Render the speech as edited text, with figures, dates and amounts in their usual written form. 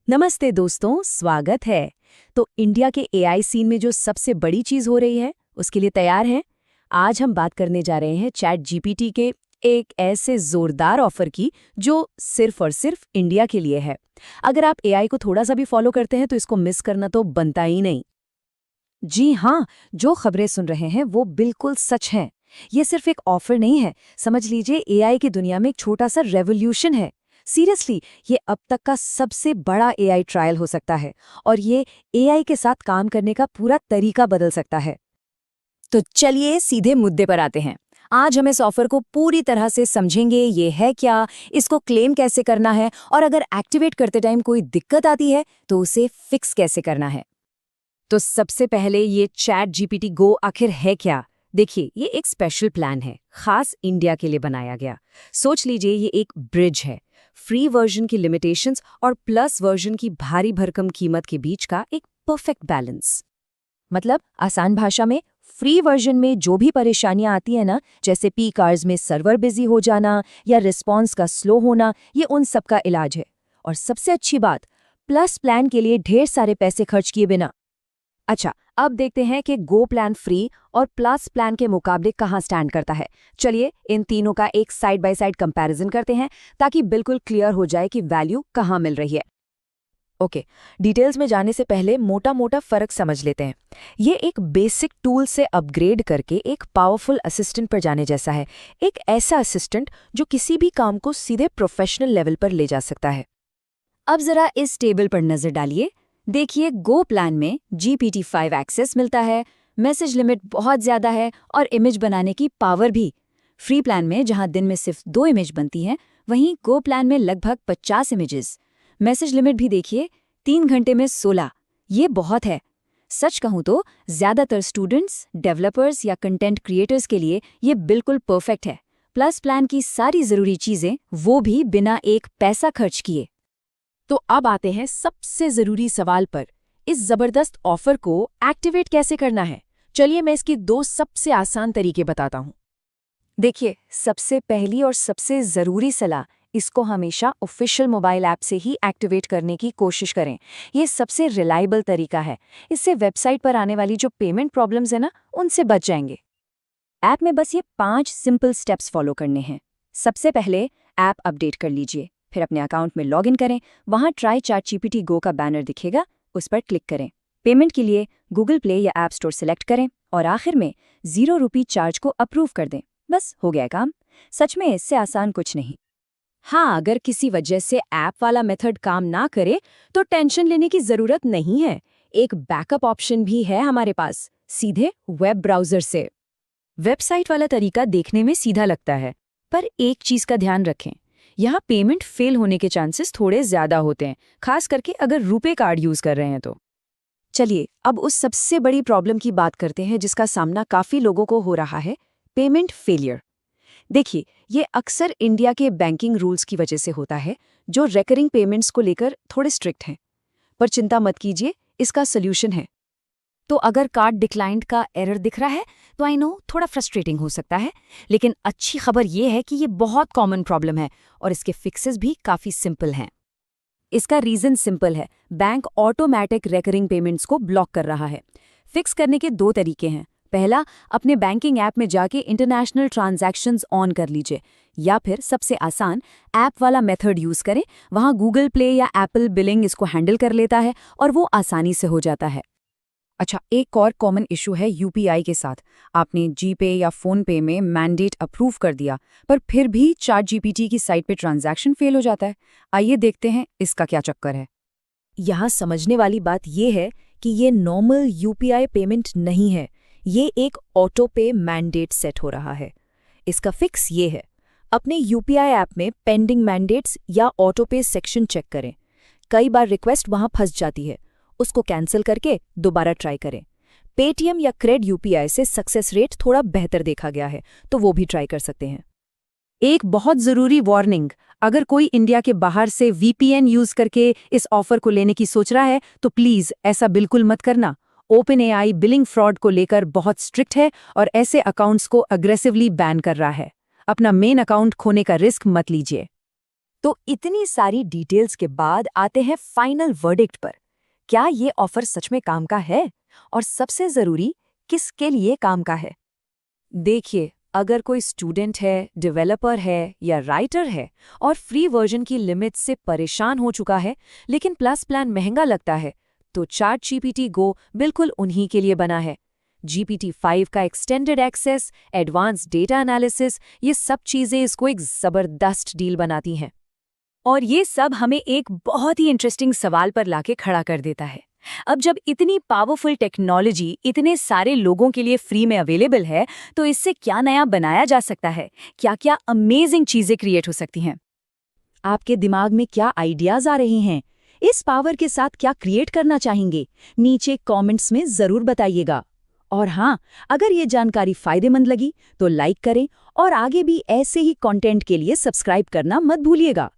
नमस्ते दोस्तों, स्वागत है। तो इंडिया के एआई सीन में जो सबसे बड़ी चीज हो रही है, उसके लिए तैयार हैं? आज हम बात करने जा रहे हैं चैट जीपीटी के एक ऐसे जोरदार ऑफर की जो सिर्फ और सिर्फ इंडिया के लिए है। अगर आप एआई को थोड़ा सा भी फॉलो करते हैं तो इसको मिस करना तो बनता ही नहीं। जी हाँ, जो खबरें सुन रहे हैं वो बिल्कुल सच हैं। ये सिर्फ एक ऑफर नहीं है, समझ लीजिए एआई की दुनिया में एक छोटा सा रेवोल्यूशन है। सीरियसली, ये अब तक का सबसे बड़ा एआई ट्रायल हो सकता है और ये एआई के साथ काम करने का पूरा तरीका बदल सकता है। तो चलिए सीधे मुद्दे पर आते हैं। आज हम इस ऑफर को पूरी तरह से समझेंगे, ये है क्या, इसको क्लेम कैसे करना है और अगर एक्टिवेट करते टाइम कोई दिक्कत आती है तो उसे फिक्स कैसे करना है। तो सबसे पहले ये चैट जीपीटी गो आखिर है क्या? देखिए, ये एक स्पेशल प्लान है, खास इंडिया के लिए बनाया गया। सोच लीजिए ये एक ब्रिज है, फ्री वर्जन की लिमिटेशंस और प्लस वर्जन की भारी भरकम कीमत के बीच का एक परफेक्ट बैलेंस। मतलब आसान भाषा में, फ्री वर्जन में जो भी परेशानियां आती है ना, जैसे पीक आवर्स में सर्वर बिजी हो जाना या रिस्पॉन्स का स्लो होना, ये उन सब का इलाज है। और सबसे अच्छी बात, प्लस प्लान के लिए ढेर सारे पैसे खर्च किए बिना। अच्छा, अब देखते हैं कि गो प्लान फ्री और प्लस प्लान के मुकाबले कहाँ स्टैंड करता है। चलिए इन तीनों का एक साइड बाय साइड कंपैरिजन करते हैं ताकि बिल्कुल क्लियर हो जाए कि वैल्यू कहाँ मिल रही है। ओके, डिटेल्स में जाने से पहले मोटा मोटा फर्क समझ लेते हैं। ये एक बेसिक टूल से अपग्रेड करके एक पावरफुल असिस्टेंट पर जाने जैसा है। एक ऐसा असिस्टेंट जो किसी भी काम को सीधे प्रोफेशनल लेवल पर ले जा सकता है। अब जरा इस टेबल पर नजर डालिए। देखिए, गो प्लान में GPT-5 एक्सेस मिलता है, मैसेज लिमिट बहुत ज़्यादा है और इमेज बनाने की पावर भी। फ्री प्लान में जहां दिन में सिर्फ 2 इमेज बनती हैं, वहीं गो प्लान में लगभग 50 इमेजेस। मैसेज लिमिट भी देखिए, 3 घंटे में 16। ये बहुत है। सच कहूँ तो ज़्यादातर स्टूडेंट्स, डेवलपर्स या कंटेंट क्रिएटर्स के लिए ये बिल्कुल परफेक्ट है। प्लस प्लान की सारी ज़रूरी चीज़ें, वो भी बिना एक पैसा खर्च किए। तो अब आते हैं सबसे जरूरी सवाल पर, इस जबरदस्त ऑफर को एक्टिवेट कैसे करना है। चलिए मैं इसकी 2 सबसे आसान तरीके बताता हूँ। देखिए, सबसे पहली और सबसे जरूरी सलाह, इसको हमेशा ऑफिशियल मोबाइल ऐप से ही एक्टिवेट करने की कोशिश करें। ये सबसे रिलायबल तरीका है। इससे वेबसाइट पर आने वाली जो पेमेंट प्रॉब्लम्स है ना, उनसे बच जाएंगे। ऐप में बस ये 5 सिंपल स्टेप्स फॉलो करने हैं। सबसे पहले ऐप अपडेट कर लीजिए, फिर अपने अकाउंट में लॉगिन करें। वहां ट्राई चैट जीपीटी गो का बैनर दिखेगा, उस पर क्लिक करें। पेमेंट के लिए गूगल प्ले या ऐप स्टोर सेलेक्ट करें और आखिर में ₹0 चार्ज को अप्रूव कर दें। बस हो गया काम। सच में इससे आसान कुछ नहीं। हाँ, अगर किसी वजह से ऐप वाला मेथड काम ना करे तो टेंशन लेने की जरूरत नहीं है। एक बैकअप ऑप्शन भी है हमारे पास, सीधे वेब ब्राउजर से। वेबसाइट वाला तरीका देखने में सीधा लगता है, पर एक चीज का ध्यान रखें, यहाँ पेमेंट फेल होने के चांसेस थोड़े ज्यादा होते हैं, खास करके अगर रुपे कार्ड यूज कर रहे हैं तो। चलिए अब उस सबसे बड़ी प्रॉब्लम की बात करते हैं जिसका सामना काफी लोगों को हो रहा है, पेमेंट फेलियर। देखिए, ये अक्सर इंडिया के बैंकिंग रूल्स की वजह से होता है, जो रेकरिंग पेमेंट्स को लेकर थोड़े स्ट्रिक्ट हैं। पर चिंता मत कीजिए, इसका सोल्यूशन है। तो अगर कार्ड डिक्लाइंड का एरर दिख रहा है तो आई नो थोड़ा फ्रस्ट्रेटिंग हो सकता है, लेकिन अच्छी खबर ये है कि ये बहुत कॉमन प्रॉब्लम है और इसके फिक्सेस भी काफ़ी सिंपल हैं। इसका रीज़न सिंपल है, बैंक ऑटोमेटिक रेकरिंग पेमेंट्स को ब्लॉक कर रहा है। फिक्स करने के 2 तरीके हैं। पहला, अपने बैंकिंग ऐप में जाके इंटरनेशनल ट्रांजैक्शंस ऑन कर लीजिए, या फिर सबसे आसान ऐप वाला मेथड यूज़ करें। वहाँ गूगल प्ले या एप्पल बिलिंग इसको हैंडल कर लेता है और वो आसानी से हो जाता है। अच्छा, एक और कॉमन इशू है यूपीआई के साथ। आपने जीपे या फोन पे में मैंडेट अप्रूव कर दिया, पर फिर भी चैट जीपीटी की साइट पे ट्रांजैक्शन फेल हो जाता है। आइए देखते हैं इसका क्या चक्कर है। यहाँ समझने वाली बात ये है कि ये नॉर्मल यूपीआई पेमेंट नहीं है, ये एक ऑटो पे मैंडेट सेट हो रहा है। इसका फिक्स ये है, अपने यूपीआई ऐप में पेंडिंग मैंडेट्स या ऑटो पे सेक्शन चेक करें। कई बार रिक्वेस्ट वहाँ फंस जाती है, उसको कैंसिल करके दोबारा ट्राई करें। पेटीएम या क्रेड यूपीआई से सक्सेस रेट थोड़ा बेहतर देखा गया है, तो वो भी ट्राई कर सकते हैं। एक बहुत ज़रूरी वार्निंग, अगर कोई इंडिया के बाहर से वीपीएन यूज़ करके इस ऑफर को लेने की सोच रहा है तो प्लीज़ ऐसा बिल्कुल मत करना। ओपनएआई बिलिंग फ्रॉड को लेकर बहुत स्ट्रिक्ट है और ऐसे अकाउंट्स को अग्रेसिवली बैन कर रहा है। अपना मेन अकाउंट खोने का रिस्क मत लीजिए। तो इतनी सारी डिटेल्स के बाद आते हैं फाइनल वर्डिक्ट पर। क्या ये ऑफर सच में काम का है? और सबसे जरूरी, किसके लिए काम का है? देखिए, अगर कोई स्टूडेंट है, डेवलपर है या राइटर है और फ्री वर्जन की लिमिट से परेशान हो चुका है, लेकिन प्लस प्लान महंगा लगता है, तो ChatGPT Go बिल्कुल उन्हीं के लिए बना है। GPT-5 का extended access, advance data analysis, ये सब चीज़ें इसको एक ज़बरदस्त डील बनाती हैं। और ये सब हमें एक बहुत ही इंटरेस्टिंग सवाल पर लाके खड़ा कर देता है। अब जब इतनी पावरफुल टेक्नोलॉजी इतने सारे लोगों के लिए फ्री में अवेलेबल है, तो इससे क्या नया बनाया जा सकता है? क्या-क्या अमेजिंग चीज़ें क्रिएट हो सकती हैं? आपके दिमाग में क्या आइडियाज़ आ रहे हैं? इस पावर के साथ क्या क्रिएट करना चाहेंगे? नीचे कमेंट्स में ज़रूर बताइएगा। और हाँ, अगर ये जानकारी फ़ायदेमंद लगी, तो लाइक करें और आगे भी ऐसे ही कंटेंट के लिए सब्सक्राइब करना मत भूलिएगा।